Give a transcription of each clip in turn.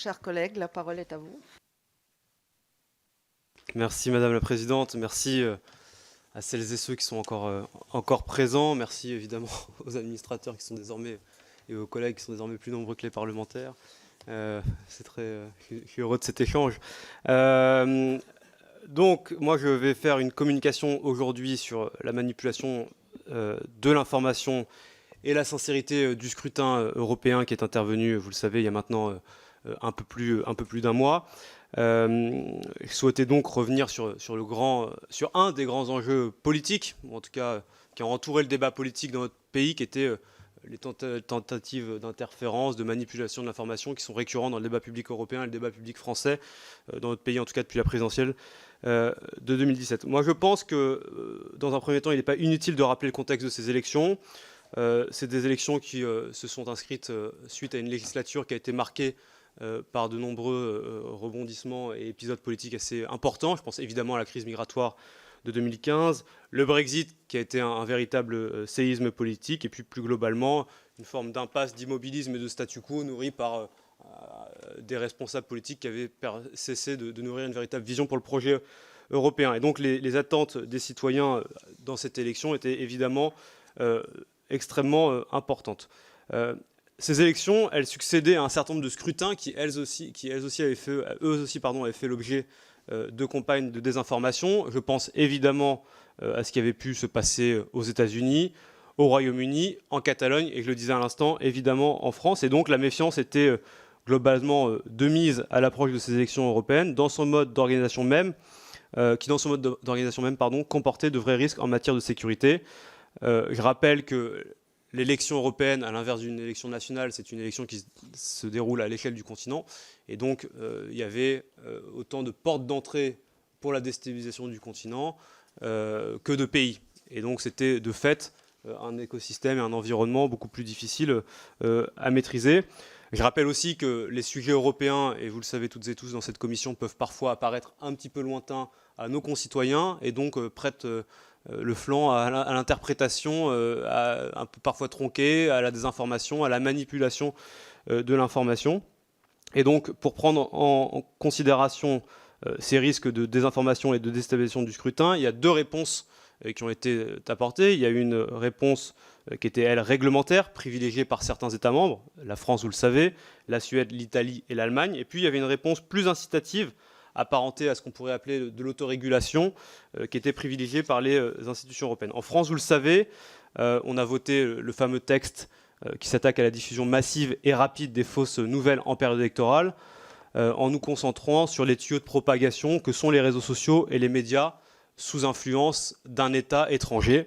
Chers collègues, la parole est à vous. Merci Madame la Présidente, merci à celles et ceux qui sont encore présents, merci évidemment aux administrateurs qui sont désormais et aux collègues qui sont désormais plus nombreux que les parlementaires. Je suis heureux de cet échange. Donc moi je vais faire une communication aujourd'hui sur la manipulation de l'information et la sincérité du scrutin européen qui est intervenu, vous le savez, il y a maintenant un peu plus d'un mois. Je souhaitais donc revenir sur un des grands enjeux politiques, ou en tout cas qui ont entouré le débat politique dans notre pays, qui était les tentatives d'interférence, de manipulation de l'information qui sont récurrents dans le débat public européen et le débat public français, dans notre pays en tout cas depuis la présidentielle de 2017. Moi je pense que dans un premier temps il n'est pas inutile de rappeler le contexte de ces élections. C'est des élections qui se sont inscrites suite à une législature qui a été marquée par de nombreux rebondissements et épisodes politiques assez importants. Je pense évidemment à la crise migratoire de 2015, le Brexit qui a été un véritable séisme politique, et puis plus globalement une forme d'impasse, d'immobilisme et de statu quo nourri par des responsables politiques qui avaient cessé de nourrir une véritable vision pour le projet européen. Et donc les attentes des citoyens dans cette élection étaient évidemment extrêmement importantes. Ces élections, elles succédaient à un certain nombre de scrutins qui, eux aussi avaient fait l'objet de campagnes de désinformation. Je pense évidemment à ce qui avait pu se passer aux États-Unis, au Royaume-Uni, en Catalogne, et je le disais à l'instant, évidemment en France. Et donc la méfiance était globalement de mise à l'approche de ces élections européennes, dans son mode d'organisation même, comportait de vrais risques en matière de sécurité. Je rappelle que l'élection européenne, à l'inverse d'une élection nationale, c'est une élection qui se déroule à l'échelle du continent. Et donc, il y avait autant de portes d'entrée pour la déstabilisation du continent que de pays. Et donc, c'était de fait un écosystème et un environnement beaucoup plus difficile à maîtriser. Je rappelle aussi que les sujets européens, et vous le savez toutes et tous dans cette commission, peuvent parfois apparaître un petit peu lointains à nos concitoyens et donc prêtent le flanc à l'interprétation un peu parfois tronquée, à la désinformation, à la manipulation de l'information. Et donc, pour prendre en considération ces risques de désinformation et de déstabilisation du scrutin, il y a deux réponses qui ont été apportées. Il y a une réponse qui était, elle, réglementaire, privilégiée par certains États membres, la France, vous le savez, la Suède, l'Italie et l'Allemagne. Et puis, il y avait une réponse plus incitative, apparentée à ce qu'on pourrait appeler de l'autorégulation, qui était privilégiée par les institutions européennes. En France, vous le savez, on a voté le fameux texte qui s'attaque à la diffusion massive et rapide des fausses nouvelles en période électorale, en nous concentrant sur les tuyaux de propagation que sont les réseaux sociaux et les médias sous influence d'un État étranger.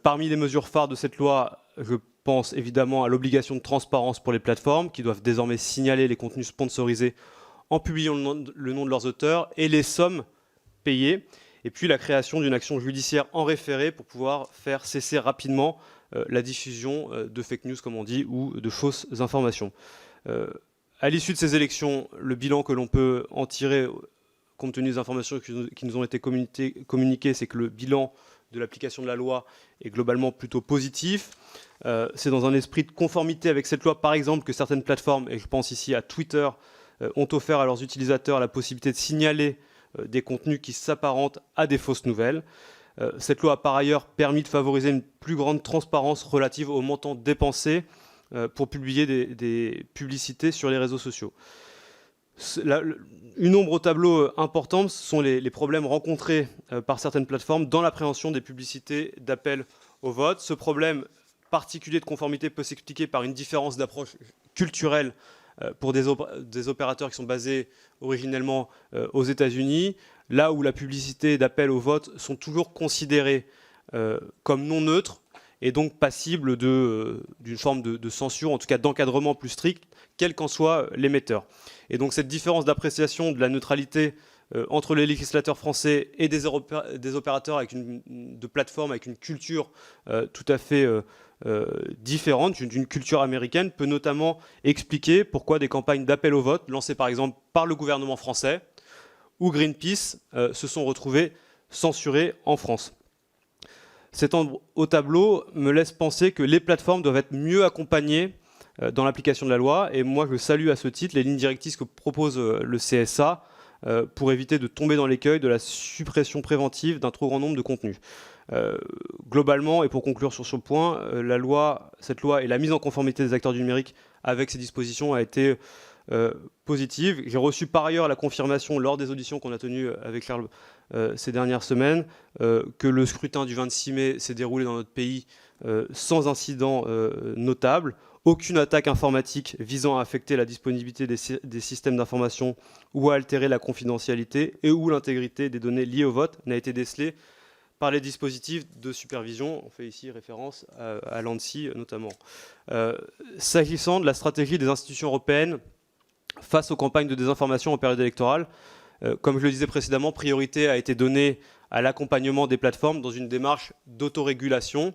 Parmi les mesures phares de cette loi, je pense évidemment à l'obligation de transparence pour les plateformes qui doivent désormais signaler les contenus sponsorisés en publiant le nom de leurs auteurs et les sommes payées, et puis la création d'une action judiciaire en référé pour pouvoir faire cesser rapidement la diffusion de fake news, comme on dit, ou de fausses informations. À l'issue de ces élections, le bilan que l'on peut en tirer, compte tenu des informations qui nous ont été communiquées, c'est que le bilan de l'application de la loi est globalement plutôt positif. C'est dans un esprit de conformité avec cette loi, par exemple, que certaines plateformes, et je pense ici à Twitter, ont offert à leurs utilisateurs la possibilité de signaler des contenus qui s'apparentent à des fausses nouvelles. Cette loi a par ailleurs permis de favoriser une plus grande transparence relative au montant dépensé pour publier des publicités sur les réseaux sociaux. Une ombre au tableau importante, ce sont les problèmes rencontrés par certaines plateformes dans l'appréhension des publicités d'appel au vote. Ce problème particulier de conformité peut s'expliquer par une différence d'approche culturelle pour des opérateurs qui sont basés originellement aux États-Unis, là où la publicité d'appel au vote sont toujours considérées comme non neutres et donc passibles d'une forme de censure, en tout cas d'encadrement plus strict, quel qu'en soit l'émetteur. Et donc cette différence d'appréciation de la neutralité entre les législateurs français et des opérateurs de plateformes avec une culture tout à fait différente, d'une culture américaine, peut notamment expliquer pourquoi des campagnes d'appel au vote, lancées par exemple par le gouvernement français ou Greenpeace, se sont retrouvées censurées en France. Cet ombre au tableau me laisse penser que les plateformes doivent être mieux accompagnées dans l'application de la loi. Et moi, je salue à ce titre les lignes directrices que propose le CSA pour éviter de tomber dans l'écueil de la suppression préventive d'un trop grand nombre de contenus. Globalement, et pour conclure sur ce point, cette loi et la mise en conformité des acteurs du numérique avec ces dispositions a été positive. J'ai reçu par ailleurs la confirmation lors des auditions qu'on a tenues avec Charles ces dernières semaines que le scrutin du 26 mai s'est déroulé dans notre pays sans incident notable. Aucune attaque informatique visant à affecter la disponibilité des systèmes d'information ou à altérer la confidentialité et ou l'intégrité des données liées au vote n'a été décelée par les dispositifs de supervision. On fait ici référence à l'ANSSI notamment. S'agissant de la stratégie des institutions européennes face aux campagnes de désinformation en période électorale, comme je le disais précédemment, priorité a été donnée à l'accompagnement des plateformes dans une démarche d'autorégulation.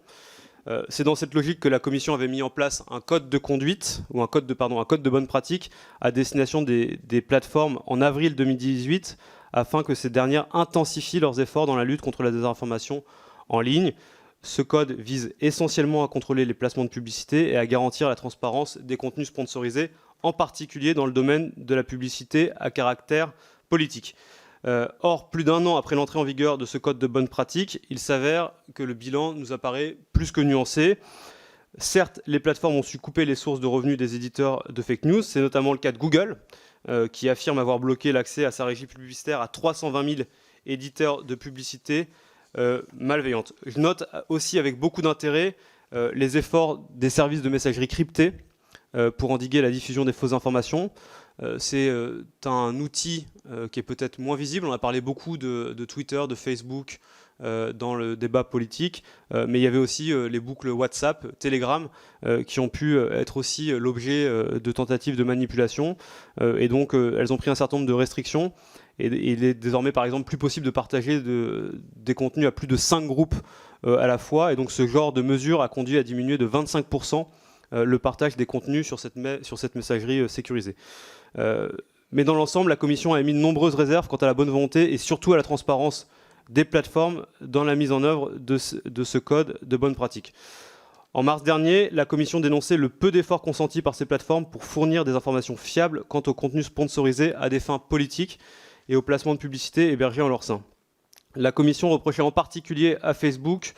C'est dans cette logique que la Commission avait mis en place un code de conduite, ou un code de bonne pratique à destination des plateformes en avril 2018, afin que ces dernières intensifient leurs efforts dans la lutte contre la désinformation en ligne. Ce code vise essentiellement à contrôler les placements de publicité et à garantir la transparence des contenus sponsorisés, en particulier dans le domaine de la publicité à caractère politique. Or, plus d'un an après l'entrée en vigueur de ce code de bonne pratique, il s'avère que le bilan nous apparaît plus que nuancé. Certes, les plateformes ont su couper les sources de revenus des éditeurs de fake news. C'est notamment le cas de Google, qui affirme avoir bloqué l'accès à sa régie publicitaire à 320 000 éditeurs de publicité malveillante. Je note aussi avec beaucoup d'intérêt les efforts des services de messagerie cryptée pour endiguer la diffusion des fausses informations. C'est un outil qui est peut-être moins visible. On a parlé beaucoup de Twitter, de Facebook dans le débat politique, mais il y avait aussi les boucles WhatsApp, Telegram, qui ont pu être aussi l'objet de tentatives de manipulation. Et donc, elles ont pris un certain nombre de restrictions. Et il est désormais, par exemple, plus possible de partager des contenus à plus de 5 groupes à la fois. Et donc, ce genre de mesure a conduit à diminuer de 25% le partage des contenus sur cette messagerie sécurisée. Mais dans l'ensemble, la Commission a émis de nombreuses réserves quant à la bonne volonté et surtout à la transparence des plateformes dans la mise en œuvre de ce code de bonne pratique. En mars dernier, la Commission dénonçait le peu d'efforts consentis par ces plateformes pour fournir des informations fiables quant aux contenus sponsorisés à des fins politiques et aux placements de publicité hébergés en leur sein. La Commission reprochait en particulier à Facebook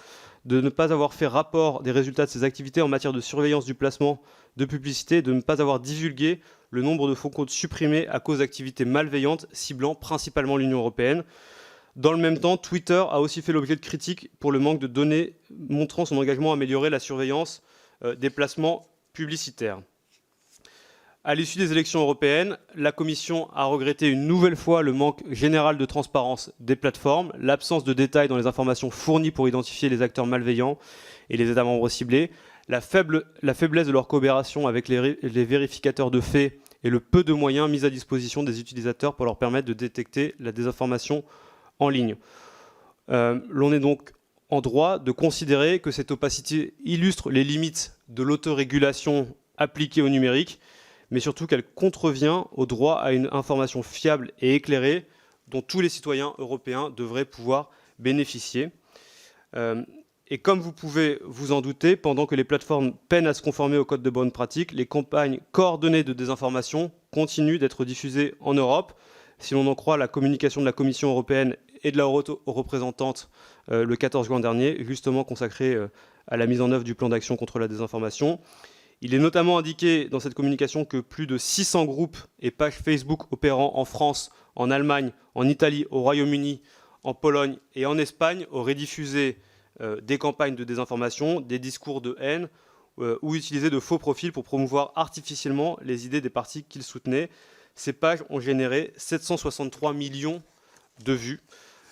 de ne pas avoir fait rapport des résultats de ses activités en matière de surveillance du placement de publicité, de ne pas avoir divulgué le nombre de faux comptes supprimés à cause d'activités malveillantes ciblant principalement l'Union européenne. Dans le même temps, Twitter a aussi fait l'objet de critiques pour le manque de données montrant son engagement à améliorer la surveillance des placements publicitaires. À l'issue des élections européennes, la Commission a regretté une nouvelle fois le manque général de transparence des plateformes, l'absence de détails dans les informations fournies pour identifier les acteurs malveillants et les États membres ciblés, la faiblesse de leur coopération avec les vérificateurs de faits et le peu de moyens mis à disposition des utilisateurs pour leur permettre de détecter la désinformation en ligne. L'on est donc en droit de considérer que cette opacité illustre les limites de l'autorégulation appliquée au numérique, mais surtout qu'elle contrevient au droit à une information fiable et éclairée dont tous les citoyens européens devraient pouvoir bénéficier. Et comme vous pouvez vous en douter, pendant que les plateformes peinent à se conformer au code de bonne pratique, les campagnes coordonnées de désinformation continuent d'être diffusées en Europe. Si l'on en croit la communication de la Commission européenne et de la haute représentante le 14 juin dernier, justement consacrée à la mise en œuvre du plan d'action contre la désinformation. Il est notamment indiqué dans cette communication que plus de 600 groupes et pages Facebook opérant en France, en Allemagne, en Italie, au Royaume-Uni, en Pologne et en Espagne auraient diffusé des campagnes de désinformation, des discours de haine ou utilisé de faux profils pour promouvoir artificiellement les idées des partis qu'ils soutenaient. Ces pages ont généré 763 millions de vues.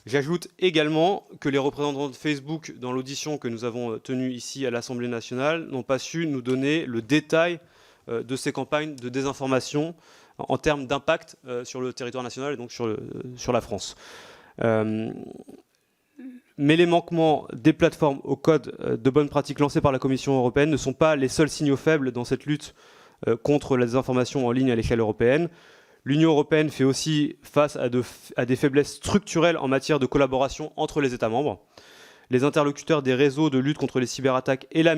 J'ajoute également que les représentants de Facebook, dans l'audition que nous avons tenue ici à l'Assemblée nationale, n'ont pas su nous donner le détail de ces campagnes de désinformation en termes d'impact sur le territoire national et donc sur la France. Mais les manquements des plateformes au code de bonne pratique lancé par la Commission européenne ne sont pas les seuls signaux faibles dans cette lutte contre la désinformation en ligne à l'échelle européenne. L'Union européenne fait aussi face à des faiblesses structurelles en matière de collaboration entre les États membres. les interlocuteurs des réseaux de lutte contre les cyberattaques et la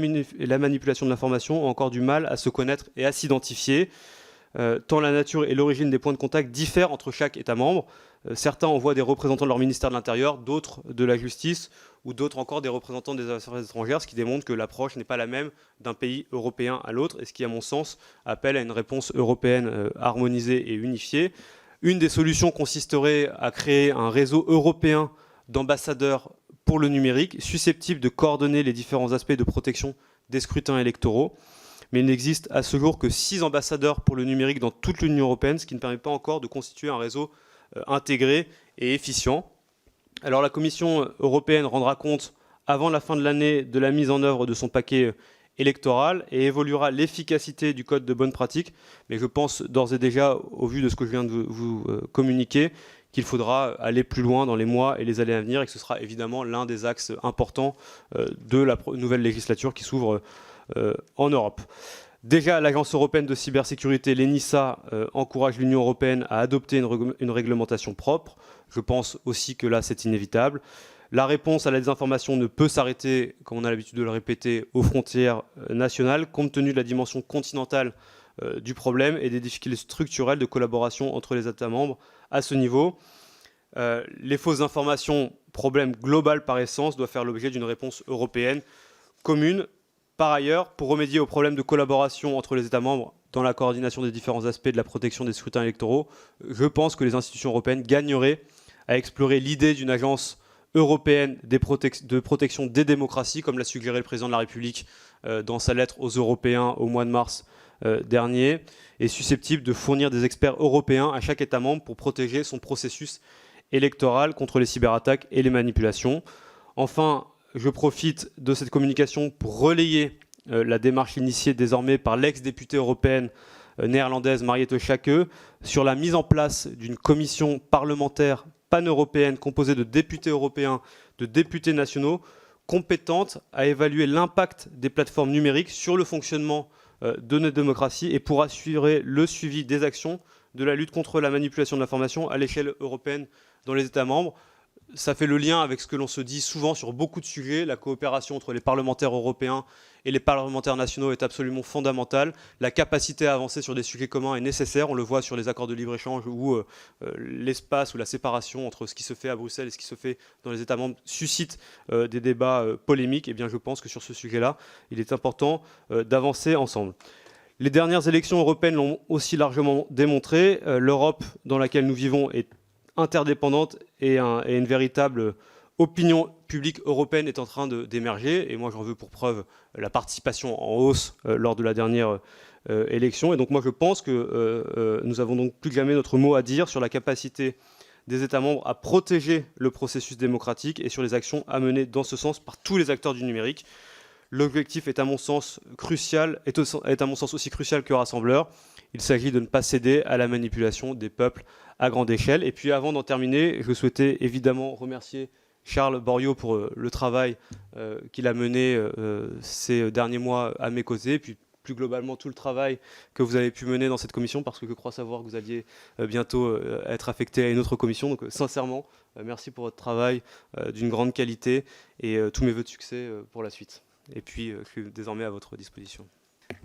manipulation de l'information ont encore du mal à se connaître et à s'identifier, tant la nature et l'origine des points de contact diffèrent entre chaque État membre. Certains envoient des représentants de leur ministère de l'Intérieur, d'autres de la justice, ou d'autres encore des représentants des affaires étrangères, ce qui démontre que l'approche n'est pas la même d'un pays européen à l'autre, et ce qui, à mon sens, appelle à une réponse européenne harmonisée et unifiée. Une des solutions consisterait à créer un réseau européen d'ambassadeurs pour le numérique, susceptible de coordonner les différents aspects de protection des scrutins électoraux. Mais il n'existe à ce jour que 6 ambassadeurs pour le numérique dans toute l'Union européenne, ce qui ne permet pas encore de constituer un réseau intégré et efficient. Alors la Commission européenne rendra compte avant la fin de l'année de la mise en œuvre de son paquet électoral et évoluera l'efficacité du code de bonne pratique. Mais je pense d'ores et déjà, au vu de ce que je viens de vous communiquer, qu'il faudra aller plus loin dans les mois et les années à venir et que ce sera évidemment l'un des axes importants de la nouvelle législature qui s'ouvre en Europe. Déjà, l'Agence européenne de cybersécurité, l'ENISA, encourage l'Union européenne à adopter une réglementation propre. Je pense aussi que là, c'est inévitable. La réponse à la désinformation ne peut s'arrêter, comme on a l'habitude de le répéter, aux frontières nationales, compte tenu de la dimension continentale du problème et des difficultés structurelles de collaboration entre les États membres à ce niveau. Les fausses informations, problème global par essence, doivent faire l'objet d'une réponse européenne commune. Par ailleurs, pour remédier aux problèmes de collaboration entre les États membres dans la coordination des différents aspects de la protection des scrutins électoraux, je pense que les institutions européennes gagneraient à explorer l'idée d'une agence européenne de protection des démocraties, comme l'a suggéré le président de la République dans sa lettre aux Européens au mois de mars dernier, et susceptible de fournir des experts européens à chaque État membre pour protéger son processus électoral contre les cyberattaques et les manipulations. Enfin, je profite de cette communication pour relayer la démarche initiée désormais par l'ex-députée européenne néerlandaise Mariette Schaake sur la mise en place d'une commission parlementaire pan-européenne composée de députés européens, de députés nationaux, compétente à évaluer l'impact des plateformes numériques sur le fonctionnement de notre démocratie et pour assurer le suivi des actions de la lutte contre la manipulation de l'information à l'échelle européenne dans les États membres. Ça fait le lien avec ce que l'on se dit souvent sur beaucoup de sujets. La coopération entre les parlementaires européens et les parlementaires nationaux est absolument fondamentale. La capacité à avancer sur des sujets communs est nécessaire. On le voit sur les accords de libre-échange où l'espace ou la séparation entre ce qui se fait à Bruxelles et ce qui se fait dans les États membres suscite des débats polémiques. Et bien, je pense que sur ce sujet-là, il est important d'avancer ensemble. Les dernières élections européennes l'ont aussi largement démontré. L'Europe dans laquelle nous vivons est interdépendante et une véritable opinion publique européenne est en train d'émerger. Et moi, j'en veux pour preuve la participation en hausse lors de la dernière élection. Et donc, moi, je pense que nous avons donc plus que jamais notre mot à dire sur la capacité des États membres à protéger le processus démocratique et sur les actions à mener dans ce sens par tous les acteurs du numérique. L'objectif est à mon sens crucial, est à mon sens aussi crucial que rassembleur. Il s'agit de ne pas céder à la manipulation des peuples à grande échelle. Et puis avant d'en terminer, je souhaitais évidemment remercier Charles Borriaud pour le travail qu'il a mené ces derniers mois à mes côtés, et puis plus globalement tout le travail que vous avez pu mener dans cette commission, parce que je crois savoir que vous alliez bientôt être affecté à une autre commission. Donc sincèrement, merci pour votre travail d'une grande qualité et tous mes vœux de succès pour la suite. Et puis, je suis désormais à votre disposition.